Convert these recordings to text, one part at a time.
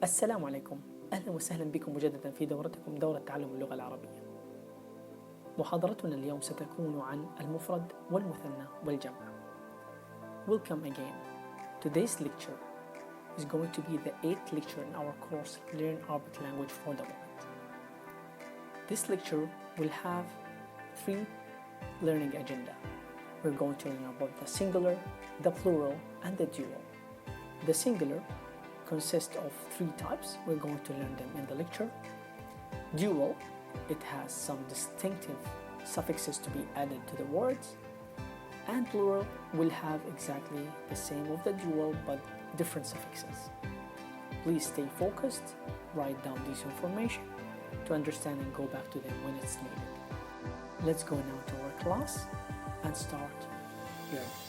السلام عليكم، أهلا وسهلا بكم مجددا في دورتكم دورة تعلم اللغة العربية. محاضرتنا اليوم ستكون عن المفرد والمثنى والجمع. Welcome again. Today's lecture is going to be the 8th lecture in our course Learn Arabic Language for the Moment. This lecture will have 3 learning agenda. We're going to learn about the singular, the plural, and the dual. The singular consists of 3 types. We're going to learn them in the lecture. Dual, it has some distinctive suffixes to be added to the words. And plural will have exactly the same of the dual but different suffixes. Please stay focused, write down this information to understand and go back to them when it's needed. Let's go now to our class and start learning.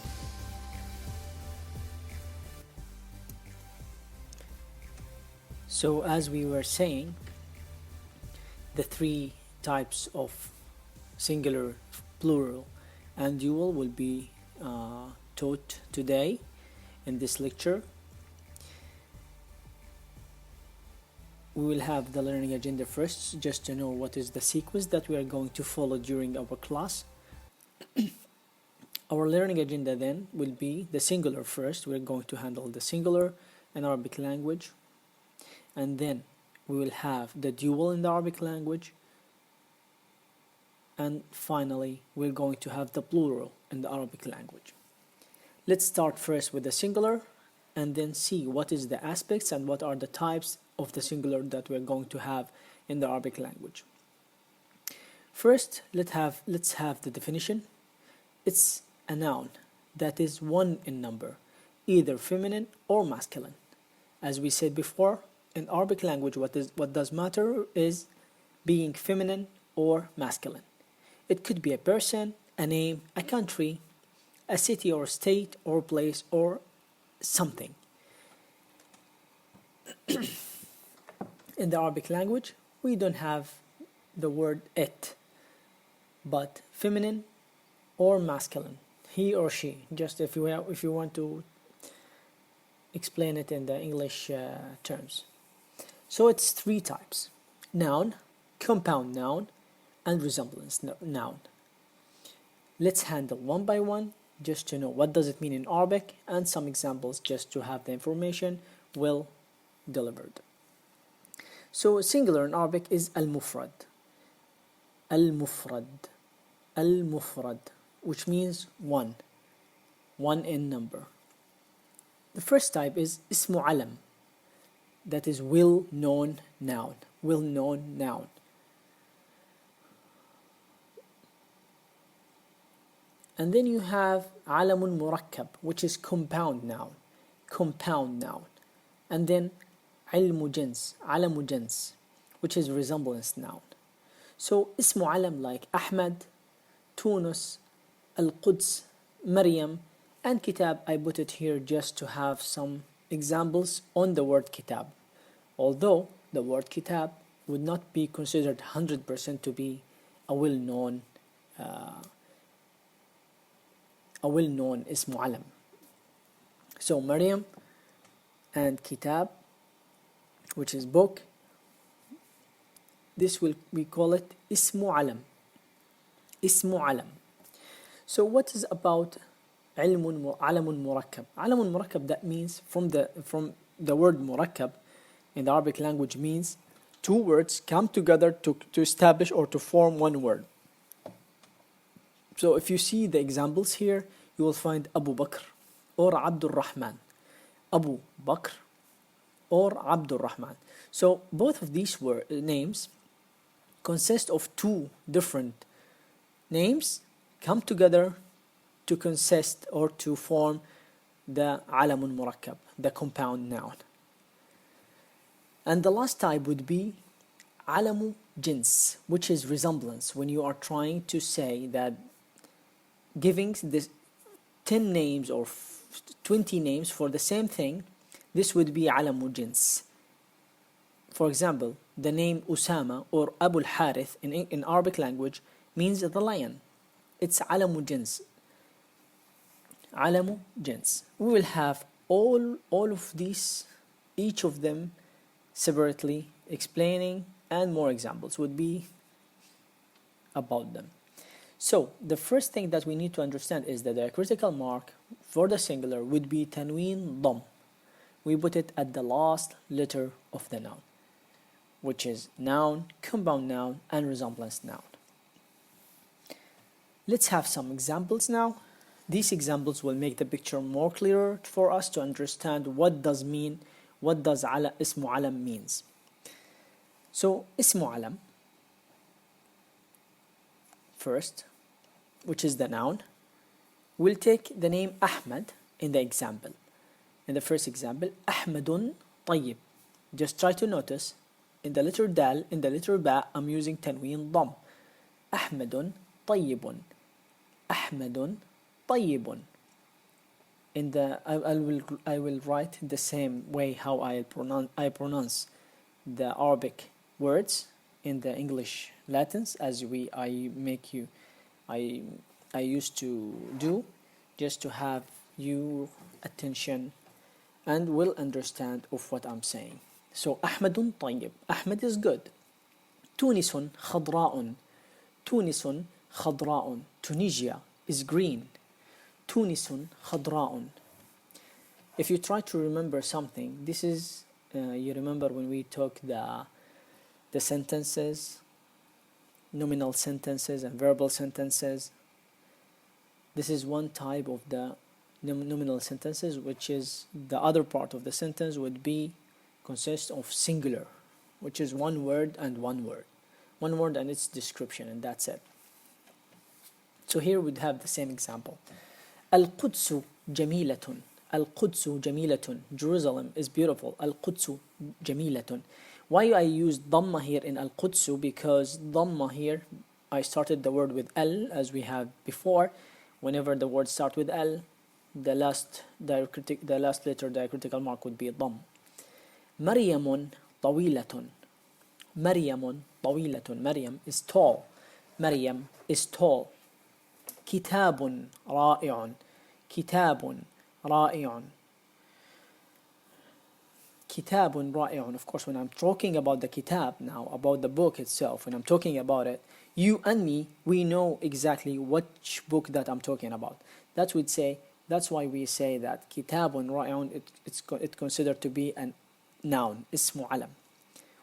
So as we were saying, the 3 types of singular, plural, and dual will be taught today in this lecture. We will have the learning agenda first, just to know what is the sequence that we are going to follow during our class. Our learning agenda then will be the singular first. We're going to handle the singular in Arabic language. And then we will have the dual in the Arabic language. And finally, we're going to have the plural in the Arabic language. Let's start first with the singular and then see what is the aspects and what are the types of the singular that we're going to have in the Arabic language. First, let's have the definition. It's a noun that is 1 in number, either feminine or masculine. As we said before, in Arabic language, what does matter is being feminine or masculine. It could be a person, a name, a country, a city or state or place or something. In the Arabic language, we don't have the word it, but feminine or masculine, he or she. Just if you want to explain it in the English terms. So it's 3 types: noun, compound noun, and resemblance noun. Let's handle one by one just to know what does it mean in Arabic and some examples just to have the information well delivered. So singular in Arabic is al-mufrad. Al-mufrad. Al-mufrad, which means 1 in number. The first type is ismu alam. That is well-known noun. Well-known noun. And then you have alamun murakkab, which is compound noun. Compound noun. And then ilmu jins, alamu jins, which is resemblance noun. So ismu alam like Ahmad, Tunis, Al-Quds, Maryam, and kitab. I put it here just to have some examples on the word kitab. Although the word kitab would not be considered 100% to be a well-known ismu alam. So Maryam and kitab, which is book, we call it ismu alam. Ismu alam. So what is about alamun murakkab? Alamun murakkab, that means from the word murakkab in the Arabic language means 2 words come together to establish or to form 1 word. So if you see the examples here, you will find Abu Bakr or Abdalrahman. Abu Bakr or Abdalrahman. So both of these names consist of 2 different names come together to consist or to form the alamun murakkab, the compound noun. And the last type would be alamu jins, which is resemblance. When you are trying to say that giving this 10 names or 20 names for the same thing, this would be alamu jins. For example, the name Usama or Abu al-Harith in Arabic language means the lion. It's alamu jins. Alamu jins. We will have all of these, each of them separately explaining, and more examples would be about them. So the first thing that we need to understand is that the diacritical mark for the singular would be tanween dam. We put it at the last letter of the noun, which is noun, compound noun, and resemblance noun. Let's have some examples now. These examples will make the picture more clearer for us to understand what does ismu alam means. So ismu alam, first, which is the noun, we'll take the name Ahmad in the example. In the first example, Ahmadun tayyib. Just try to notice in the letter dal, in the letter ba, I'm using tanween dam. Ahmadun tayyibun. Ahmadun tayyibun. I will write the same way how I pronounce the Arabic words in the English Latins as I used to do, just to have your attention and will understand of what I'm saying. So Ahmadun tayyib. Ahmad is good. Tunisun khadra'un. Tunisun khadra'un. Tunisia is green. Tunisun khadra'un. If you try to remember something, this is you remember when we took the sentences, nominal sentences and verbal sentences. This is one type of the nominal sentences, which is the other part of the sentence would be consist of singular, which is one word and its description, and that's it. So here we'd have the same example. Al-Qudsu jamilatun. Al-Qudsu jamilatun. Jerusalem is beautiful. Al-Qudsu jamilatun. Why I used dhamma here in Al-Qudsu? Because dhamma here, I started the word with al, as we have before. Whenever the words start with al, the last letter diacritical mark would be dham. Maryamun tawilatun. Maryamun tawilatun. Maryam is tall. Maryam is tall. Kitabun ra'i'un. Kitabun ra'i'un. Kitabun ra'i'un. Of course, when I'm talking about the kitab now, about the book itself, when I'm talking about it, you and me, we know exactly which book that I'm talking about. That's why we say that kitabun ra'i'un, it's considered to be a noun, ismu alam,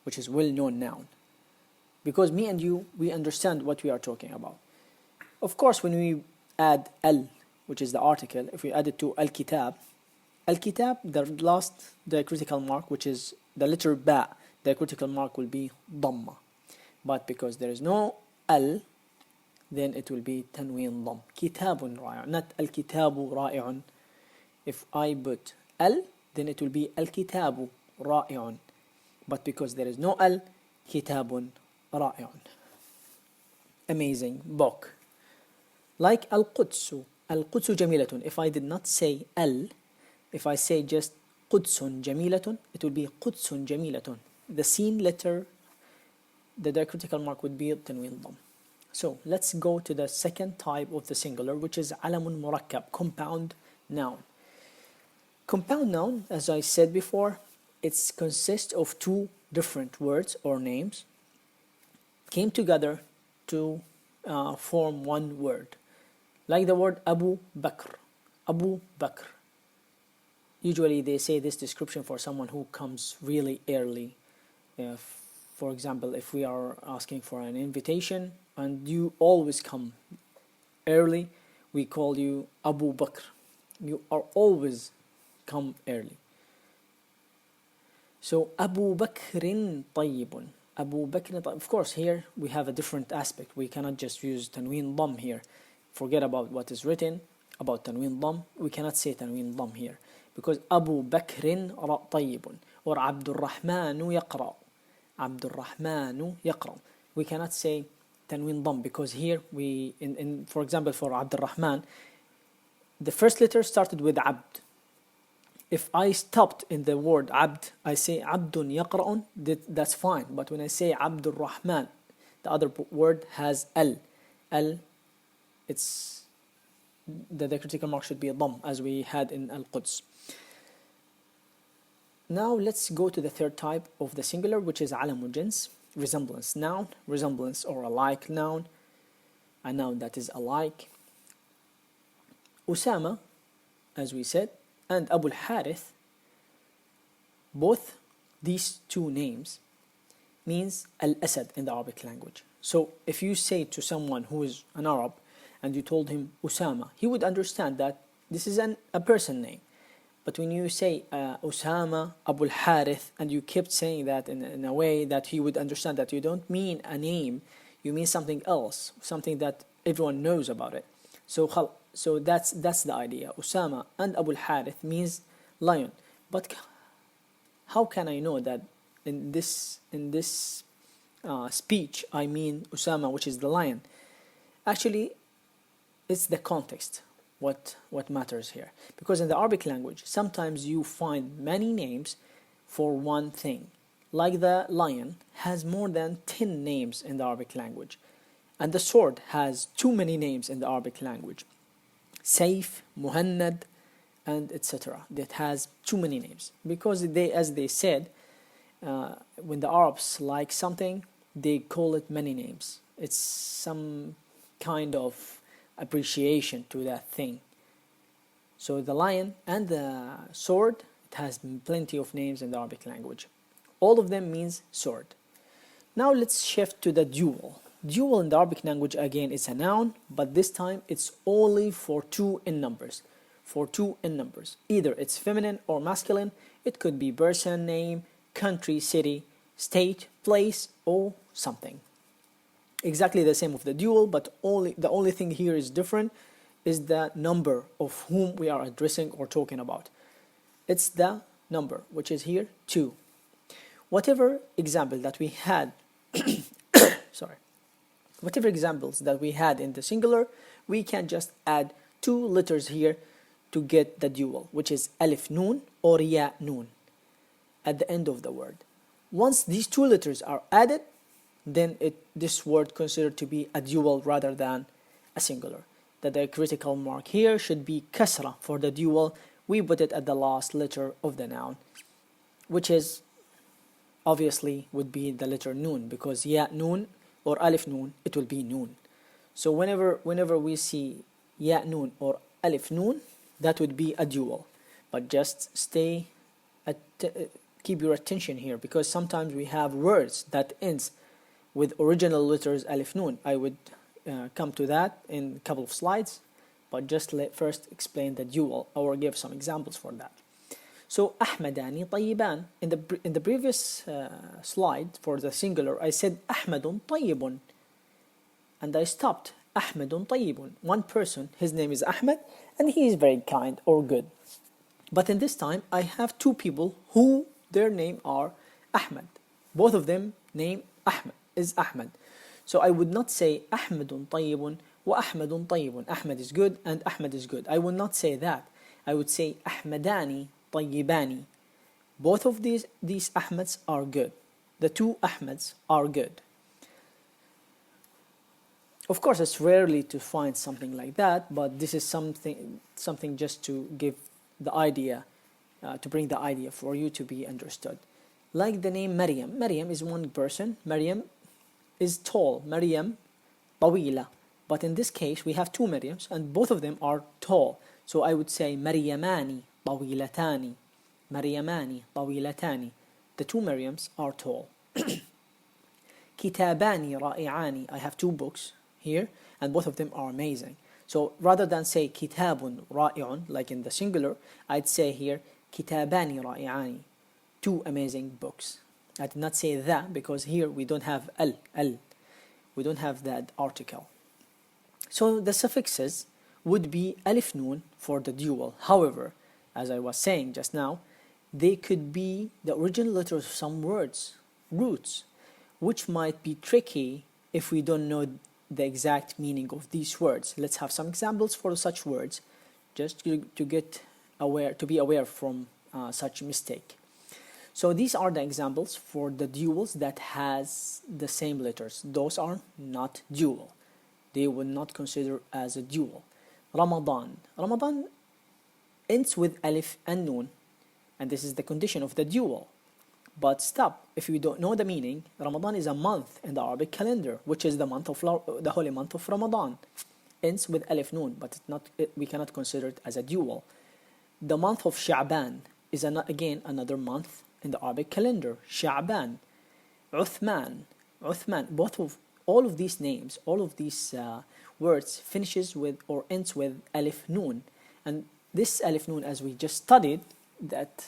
which is well-known noun. Because me and you, we understand what we are talking about. Of course, when we add al, which is the article, if we add it to al-kitab, the last diacritical mark, which is the letter ba, diacritical mark will be dhamma. But because there is no al, then it will be tanween dham. Kitabun ra'i'un, not al-kitabu ra'i'un. If I put al, then it will be al-kitabu ra'i'un. But because there is no al, kitabun ra'i'un. Amazing book. Like al-Qudsu. Al-Qudsu jamilatun. If I did not say al, if I say just Qudsun jamilatun, it will be Qudsun jamilatun. The seen letter, the diacritical mark would be tanween dham. So let's go to the second type of the singular, which is alamun murakkab, compound noun. Compound noun, as I said before, it consists of two different words or names came together to form one word. Like the word Abu Bakr. Abu Bakr. Usually they say this description for someone who comes really early. For example, if we are asking for an invitation and you always come early, we call you Abu Bakr. You are always come early. So Abu Bakrin tayyibun. Abu Bakr, of course, here we have a different aspect. We cannot just use tanween dham here. Forget about what is written about tanween dham. We cannot say tanween dham here because Abu Bakrin tayyibun or Abdalrahman yaqra. Abdalrahman yaqra. We cannot say tanween dham because here we, for example, for Abdalrahman, the first letter started with abd. If I stopped in the word abd, I say abdun yaqra'un, that's fine. But when I say Abdalrahman, the other word has al. It's the critical mark should be a dham, as we had in Al-Quds. Now let's go to the third type of the singular, which is علم الجنس, resemblance noun, resemblance or alike noun, a noun that is alike. Usama, as we said, and Abu al-Harith, both these two names means al-Asad in the Arabic language. So if you say to someone who is an Arab and you told him Usama, he would understand that this is a person name. But when you say Usama, Abu al-Harith, and you kept saying that in a way that he would understand that you don't mean a name, you mean something else, something that everyone knows about it. So that's the idea. Usama and Abu al-Harith means lion. But how can I know that in this speech I mean Usama, which is the lion? Actually, it's the context what matters here. Because in the Arabic language, sometimes you find many names for one thing. Like the lion has more than 10 names in the Arabic language. And the sword has too many names in the Arabic language. Saif, Muhannad, and etc. That has too many names. Because as they said, when the Arabs like something, they call it many names. It's some kind of appreciation to that thing. So the lion and the sword, it has plenty of names in the Arabic language. All of them means sword. Now let's shift to the dual. Dual in the Arabic language again is a noun, but this time it's only for two in numbers. For two in numbers. Either it's feminine or masculine. It could be person, name, country, city, state, place, or something. Exactly the same with the dual, but the only thing here is different is the number of whom we are addressing or talking about. It's the number, which is here 2. Whatever example that we had whatever examples that we had in the singular, we can just add 2 letters here to get the dual, which is alif noon or ya noon at the end of the word. Once these 2 letters are added, then this word considered to be a dual rather than a singular. The critical mark here should be kasra for the dual. We put it at the last letter of the noun, which is obviously would be the letter noon, because ya noon or alif noon, it will be noon. So whenever we see ya noon or alif noon, that would be a dual. But just keep your attention here, because sometimes we have words that ends with original letters alif noon. I would come to that in a couple of slides, but just first explain the dual or give some examples for that. So أحمدان طيبان. In the previous slide for the singular, I said أحمد طيب, and I stopped. أحمد طيب. One person, his name is Ahmed, and he is very kind or good. But in this time, I have 2 people who their name are Ahmed. Both of them name Ahmed is Ahmed. So I would not say أحمد طيب وأحمد طيب. Ahmed is good and Ahmed is good. I would not say that. I would say أحمدان طيبان. Both of these Ahmeds are good. The 2 Ahmeds are good. Of course, it's rarely to find something like that, but this is something just to give the idea, to bring the idea for you to be understood. Like the name Maryam. Maryam is one person. Maryam is tall. Maryam طويلة. But in this case, we have 2 Maryams, and both of them are tall. So I would say مريمان طويلتان. مريمان طويلتان. The 2 Maryams are tall. كتابان رائعان. I have 2 books here, and both of them are amazing. So rather than say كتاب رائع like in the singular, I'd say here كتابان رائعان. 2 amazing books. I did not say that because here we don't have al. We don't have that article. So the suffixes would be alif noon for the dual. However, as I was saying just now, they could be the original letters of some words, roots, which might be tricky if we don't know the exact meaning of these words. Let's have some examples for such words, just to be aware from such mistake. So these are the examples for the duals that has the same letters. Those are not dual. They will not consider as a dual. Ramadan. Ramadan ends with alif and noon, and this is the condition of the dual. But stop, if you don't know the meaning, Ramadan is a month in the Arabic calendar, which is the holy month of Ramadan. Ends with alif noon, but we cannot consider it as a dual. The month of Sha'ban is again another month in the Arabic calendar. Sha'ban, Uthman, all of these names, all of these words finishes with or ends with alif noon, and this alif noon, as we just studied, that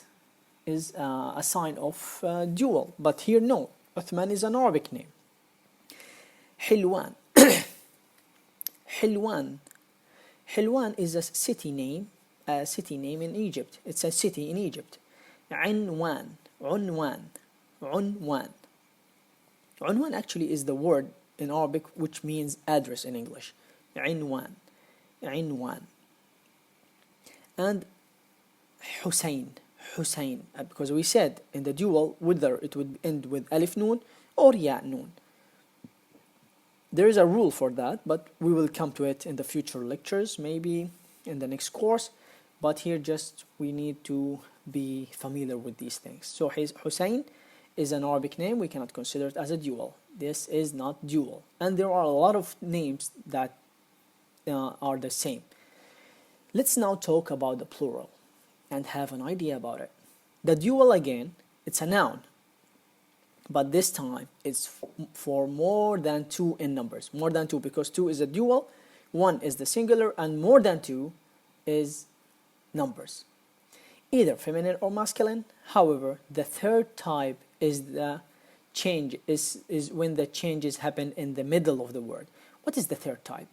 is a sign of dual. But here, no, Uthman is an Arabic name. Hilwan. Hilwan is a city name in Egypt. It's a city in Egypt. Unwan. Unwan actually is the word in Arabic which means address in English. Unwan. And Hussein, because we said in the dual whether it would end with alif noon or ya noon. There is a rule for that, but we will come to it in the future lectures, maybe in the next course. But here just we need to be familiar with these things. So Hussein is an Arabic name. We cannot consider it as a dual. This is not dual. And there are a lot of names that are the same. Let's now talk about the plural and have an idea about it. The dual, again, it's a noun, but this time it's for more than two in numbers. More than two, because two is a dual, one is the singular, and more than two is numbers, either feminine or masculine. However, the third type is the change, is when the changes happen in the middle of the word. What is the third type?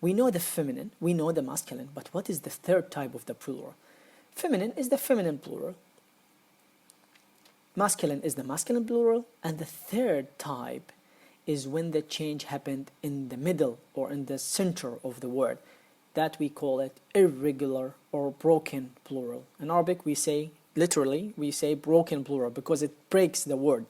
We know the feminine, we know the masculine, but what is the third type of the plural? Feminine is the feminine plural, masculine is the masculine plural, and the third type is when the change happened in the middle or in the center of the word. That we call it irregular or broken plural. In Arabic we say, literally, we say broken plural because it breaks the word.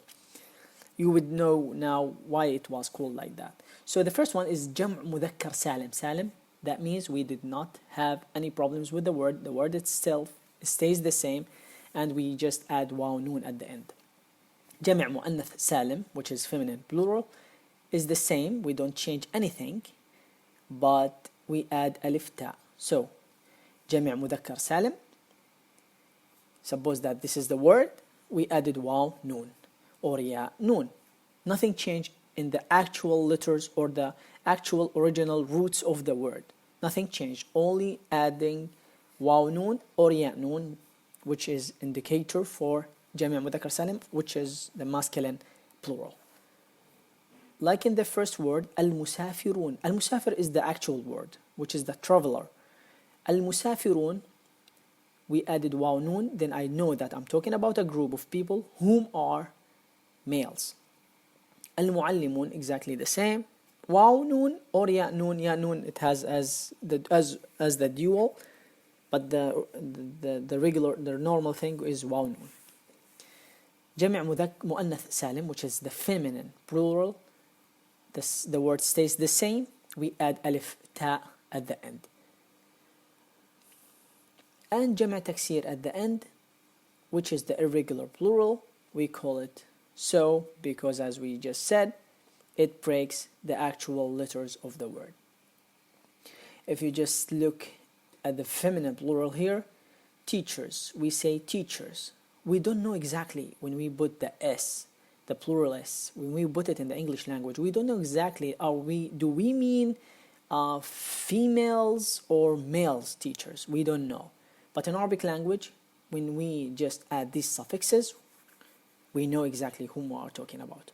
You would know now why it was called like that. So the first one is Jam' Mudhakkar Salim. Salim, that means we did not have any problems with the word. The word itself stays the same, and we just add waw noon at the end. Jam' Mu'annath Salim, which is feminine plural, is the same. We don't change anything, but we add alif ta. So Jam' Mudhakkar Salim, suppose that this is the word, we added waw noon or ya noon. Nothing changed in the actual letters or the actual original roots of the word. Nothing changed, only adding waw noon or ya noon, which is indicator for Jami' Mudhakkar Salim, which is the masculine plural. Like in the first word, al-musafirun. Al-musafir is the actual word, which is the traveler. Al-musafirun, we added waw noon, then I know that I'm talking about a group of people whom are males. Al-muallimun, exactly the same. Waw noon or ya noon. Ya noon, it has as the dual, but the regular, the normal thing is waw noon. Jami' Mu'annath Salim, which is the feminine plural, the word stays the same. We add alif ta at the end. And Jami' Taksir at the end, which is the irregular plural, we call it so because, as we just said, it breaks the actual letters of the word. If you just look at the feminine plural here, teachers, we say teachers. We don't know exactly when we put the S, the plural S, when we put it in the English language, we don't know exactly, do we mean females or males teachers? We don't know. But in Arabic language, when we just add these suffixes, we know exactly whom we are talking about.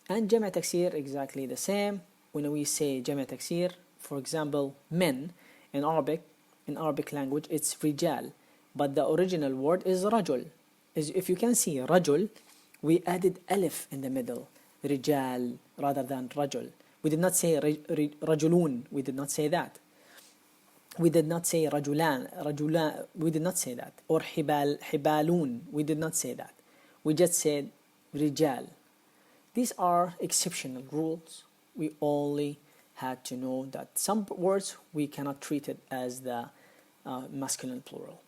And Jami' Taksir, exactly the same. When we say Jami' Taksir, for example, men, in Arabic language, it's rijal. But the original word is rajul. If you can see rajul, we added alif in the middle, rijal rather than rajul. We did not say rajulun, we did not say that. We did not say rajulan, we did not say that. Or hibalun, we did not say that. We just said rijal. These are exceptional rules. We only had to know that some words we cannot treat it as the masculine plural.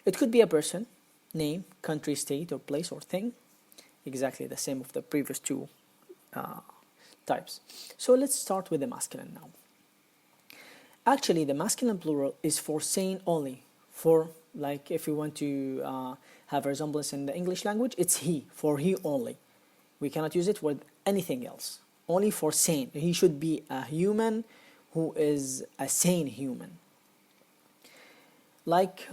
It could be a person, name, country, state, or place, or thing. Exactly the same of the previous two types. So let's start with the masculine now. Actually, the masculine plural is for saying only. For, like, if you want to have a resemblance in the English language, it's he, for he only. We cannot use it with anything else. Only for sane. He should be a human who is a sane human. Like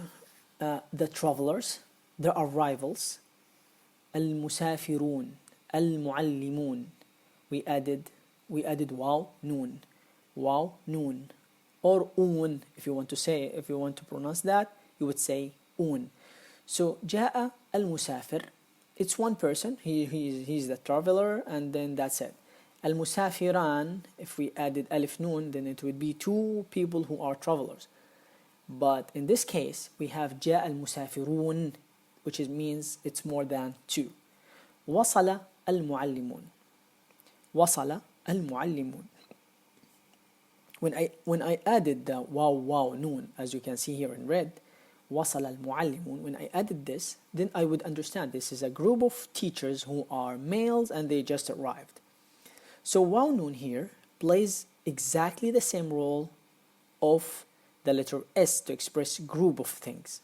the travelers, their arrivals. المسافرون, المعلمون. We added واو noon, or un. If you want to pronounce that, you would say un. So جاء المسافر, it's one person. He's the traveler, and then that's it. المسافران, if we added alif noon, then it would be two people who are travelers. But in this case, we have جاء المسافرون, which means it's more than two. وصل المعلمون. وصل المعلمون. When I added the واو noon, as you can see here in red, وصل المعلمون, when I added this, then I would understand this is a group of teachers who are males and they just arrived. So واو noon here plays exactly the same role of the letter S to express group of things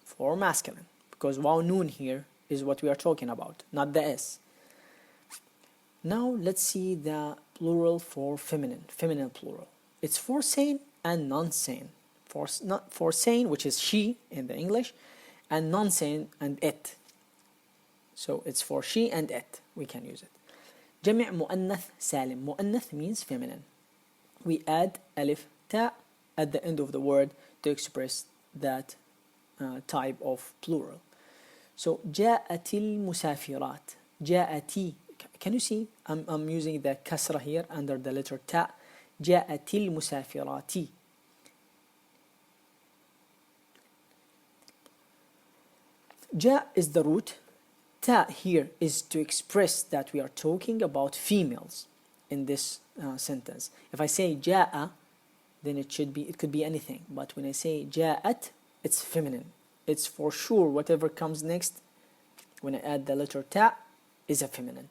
for masculine, because واو noon here is what we are talking about, not the S. Now let's see the plural for feminine plural. It's for sane and non-sane. For sane, which is she in the English, and non-sane and it. So it's for she and it. We can use it. جمع مؤنث سالم. مؤنث means feminine. We add alif ta at the end of the word to express that type of plural. So جاءت المسافرات. جاءتي. Can you see? I'm using the kasra here under the letter ta. جاءت المسافرات. جاء is the root. Ta here is to express that we are talking about females in this sentence. If I say جاء, then it could be anything. But when I say جاءت, it's feminine. It's for sure whatever comes next when I add the letter ta is a feminine.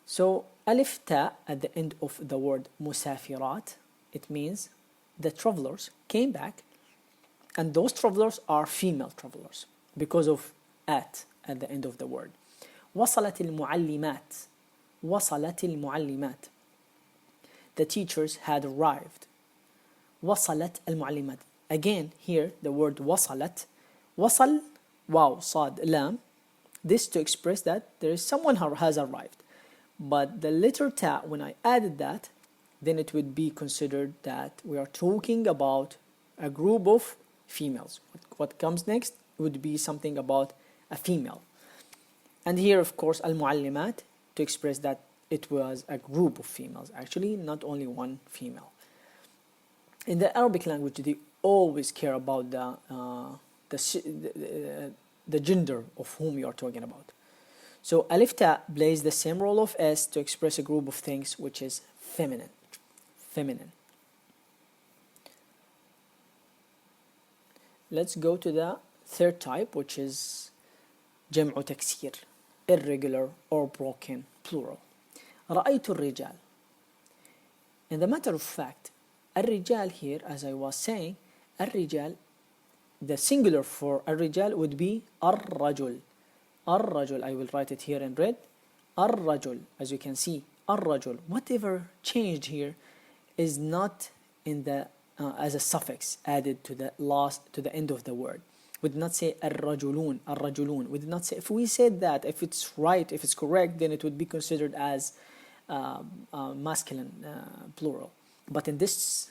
So alif ta at the end of the word musafirat, it means the travelers came back, and those travelers are female travelers because of at the end of the word. وصلت المعلمات. وصلت المعلمات. The teachers had arrived. وصلت المعلمات. Again, here the word وصلت. وصل, wow, صاد, lam. This to express that there is someone who has arrived. But the letter ta, when I added that, then it would be considered that we are talking about a group of females. What comes next would be something about a female. And here, of course, al-muallimat to express that it was a group of females, actually, not only one female. In the Arabic language, they always care about the gender of whom you are talking about. So alif ta plays the same role of S to express a group of things which is feminine. Feminine. Let's go to the third type, which is جمع تكسير, irregular or broken plural. رأيت الرجال. In the matter of fact, الرجال here, as I was saying, الرجال, the singular for الرجال would be الرجل. الرجل, I will write it here in red. الرجل, as you can see, الرجل. Whatever changed here is not in the as a suffix added to the end of the word. We did not say الرجلون, الرجلون. We did not say, if we said that, if it's right, if it's correct, then it would be considered as masculine plural. But in this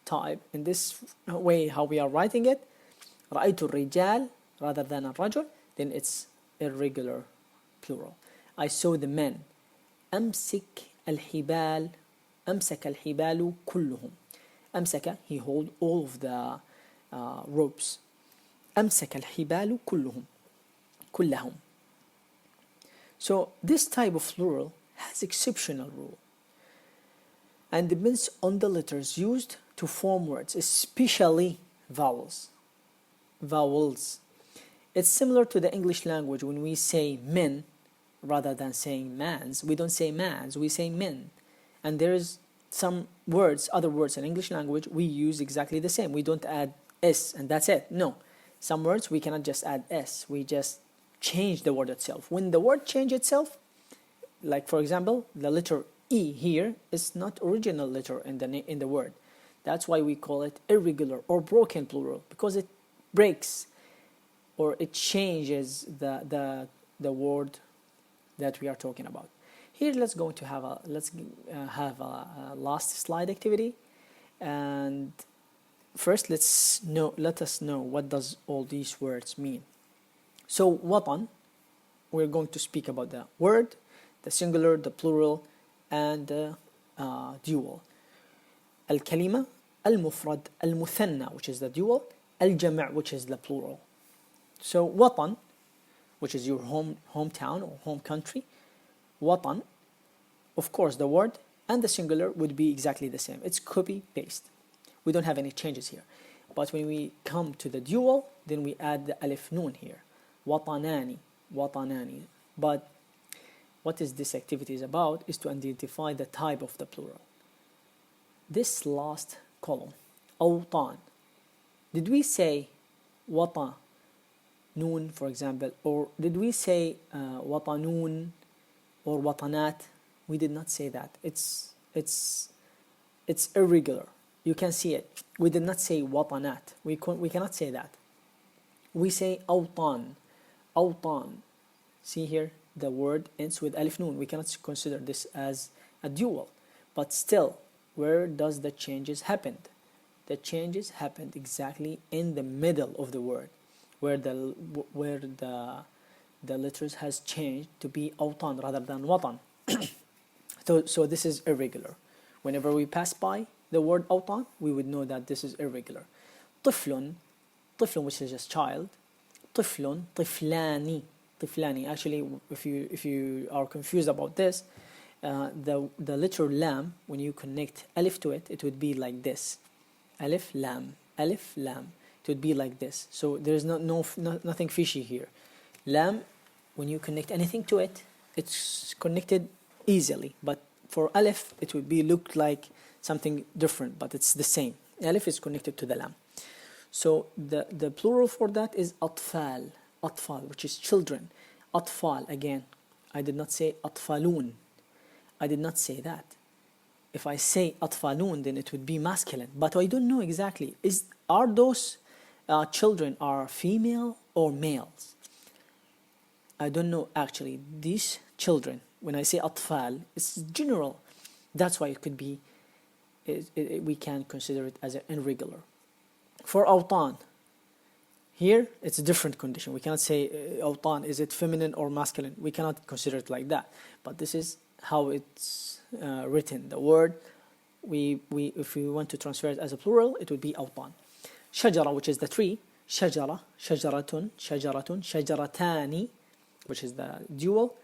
type, in this way, how we are writing it, رأيت الرجال rather than الرجل, then it's irregular plural. I saw the men. أمسك الحبال. أمسك الحبال كلهم. أمسك, he hold all of the ropes. أمسك الحبال كلهم. كلهم. So this type of plural has exceptional rule and depends on the letters used to form words, especially vowels. vowels. It's similar to the English language when we say men rather than saying mans. We don't say mans, we say men. And there's some words, other words in English language, we use exactly the same. We don't add s and that's it. No. Some words we cannot just add s. We just change the word itself. When the word changes itself, like for example, the letter E here is not original letter in the word. That's why we call it irregular or broken plural, because it breaks or it changes the word that we are talking about. Here, let's have a last slide activity, and first let us know what does all these words mean. So watan, we're going to speak about the word, the singular, the plural, and the dual. Al-kalima, al-mufrad, al-muthanna, which is the dual, al-jama', which is the plural. So watan, which is your hometown or home country, watan, of course the word and the singular would be exactly the same. It's copy paste. We don't have any changes here. But when we come to the dual, then we add the alif noon here. Watanani, watanani. But what is this activity is about is to identify the type of the plural. This last column, awtan. Did we say wata noon, for example, or did we say watanun or watanat? We did not say that. It's irregular. You can see it. We did not say watanat. We cannot say that. We say awtan, awtan. See here, the word ends with alif noon. We cannot consider this as a dual. But still, where does the changes happen? The changes happened exactly in the middle of the word, where the letters has changed to be awtan rather than watan. So this is irregular. Whenever we pass by the word awtan, we would know that this is irregular. طفل, طفل, which is just child. طفل, طفلاني, طفلاني. Actually, if you are confused about this, the letter lam, when you connect alif to it, it would be like this. Alif lam, alif lam. It would be like this. So there's nothing fishy here. Lam, when you connect anything to it, it's connected easily. But for alif, it would be look like something different, but it's the same. Alif is connected to the lam. So the plural for that is atfal, atfal, which is children. Atfal, again, I did not say atfalun. I did not say that. If I say atfalun, then it would be masculine. But I don't know exactly. Are those children are female or males? I don't know actually. These children, when I say atfal, it's general. That's why it could be, we can consider it as an irregular. For awtan, here it's a different condition. We cannot say awtan, is it feminine or masculine? We cannot consider it like that. But this is how it's written. The word, if we want to transfer it as a plural, it would be awtan. Shajara, which is the tree. Shajara, shajaratun, shajaratun, shajaratani, which is the dual.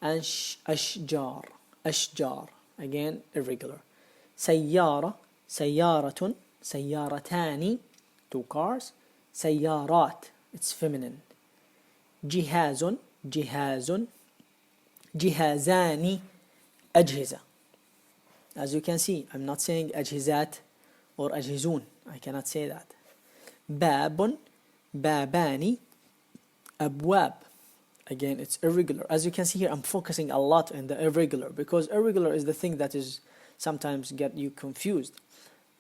And ashjar, ashjar, again irregular. Sayyara, sayyaratun, sayyaratani, two cars. Sayyarat, it's feminine. Jihazun, jihazun, jihazani, ajhiza. As you can see, I'm not saying ajhizat or ajhizun. I cannot say that. Babun, babani, abwab. Again, it's irregular. As you can see here, I'm focusing a lot on the irregular because irregular is the thing that is sometimes get you confused.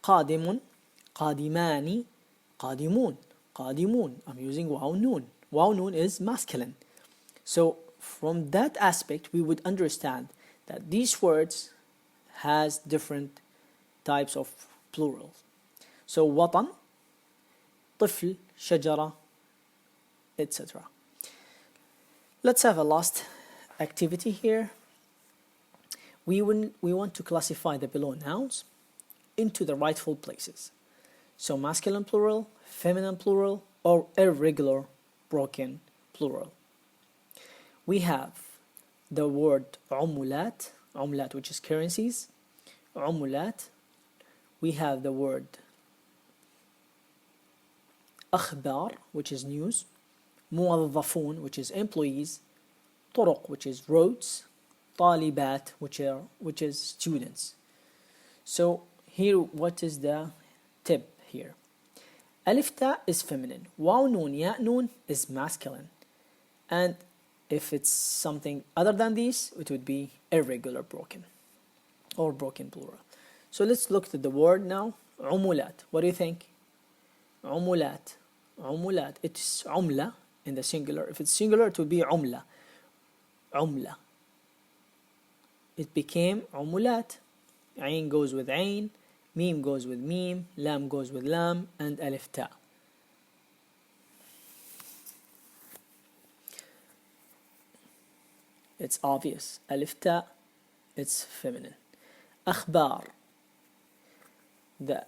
Qadimun, qadimani, qadimun, qadimun. I'm using waw noon. Waw noon is masculine. So from that aspect, we would understand that these words has different types of plurals. So watan, طفل, شجرة, etc. Let's have a last activity here. We want to classify the below nouns into the rightful places. So masculine plural, feminine plural, or irregular broken plural. We have the word umulat, umulat, which is currencies, umulat. We have the word أخبار, which is news, موظفون, which is employees, طرق, which is roads, طالبات, which is students. So here, what is the tip here? ألف تاء is feminine, واو نون ياء نون is masculine, and if it's something other than these, it would be irregular broken or broken plural. So let's look at the word now. عمولات. What do you think? عمولات. عمولات. It's عملة in the singular. If it's singular, it would be عملة. عملة. It became عمولات. عين goes with عين, ميم goes with ميم, لام goes with لام, and ألف تاء. It's obvious. ألف تاء, it's feminine. أخبار. The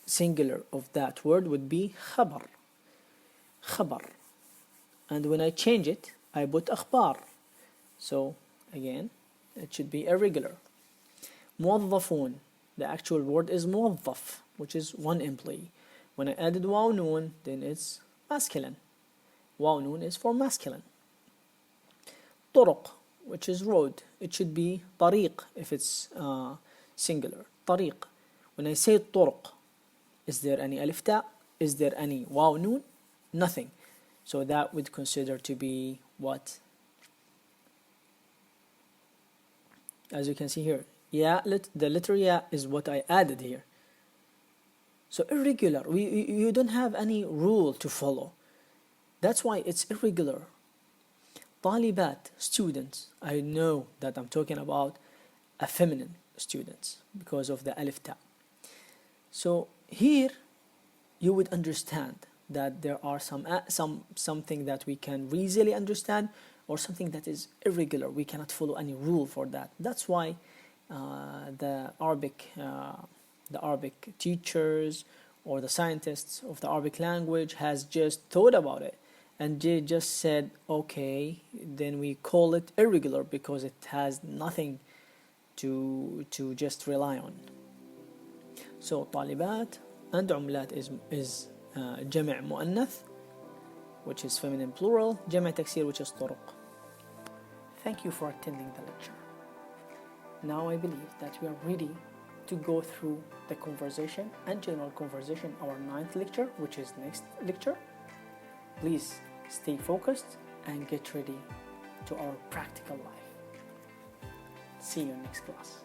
singular of that word would be خبر. خبر. And when I change it, I put أخبار. So again, it should be irregular. موظفون. The actual word is موظف, which is one employee. When I added واو نون, then it's masculine. واو نون is for masculine. طرق, which is road. It should be طريق if it's singular. طريق. When I say طرق, is there any ألف تاء? Is there any واو نون? Nothing. So that would consider to be what? As you can see here, yeah, the letter yeah is what I added here. So irregular. You don't have any rule to follow. That's why it's irregular. طالبات, students. I know that I'm talking about a feminine students because of the alif ta. So here you would understand that there are something that we can easily understand or something that is irregular. We cannot follow any rule for that. That's why the Arabic teachers or the scientists of the Arabic language has just thought about it and they just said, okay, then we call it irregular because it has nothing to just rely on. So طالبات and عملات is جمع مؤنث, which is feminine plural, جمع تكسير, which is طرق. Thank you for attending the lecture. Now I believe that we are ready to go through the conversation and general conversation, our 9th lecture, which is next lecture. Please stay focused and get ready to our practical life. See you in next class.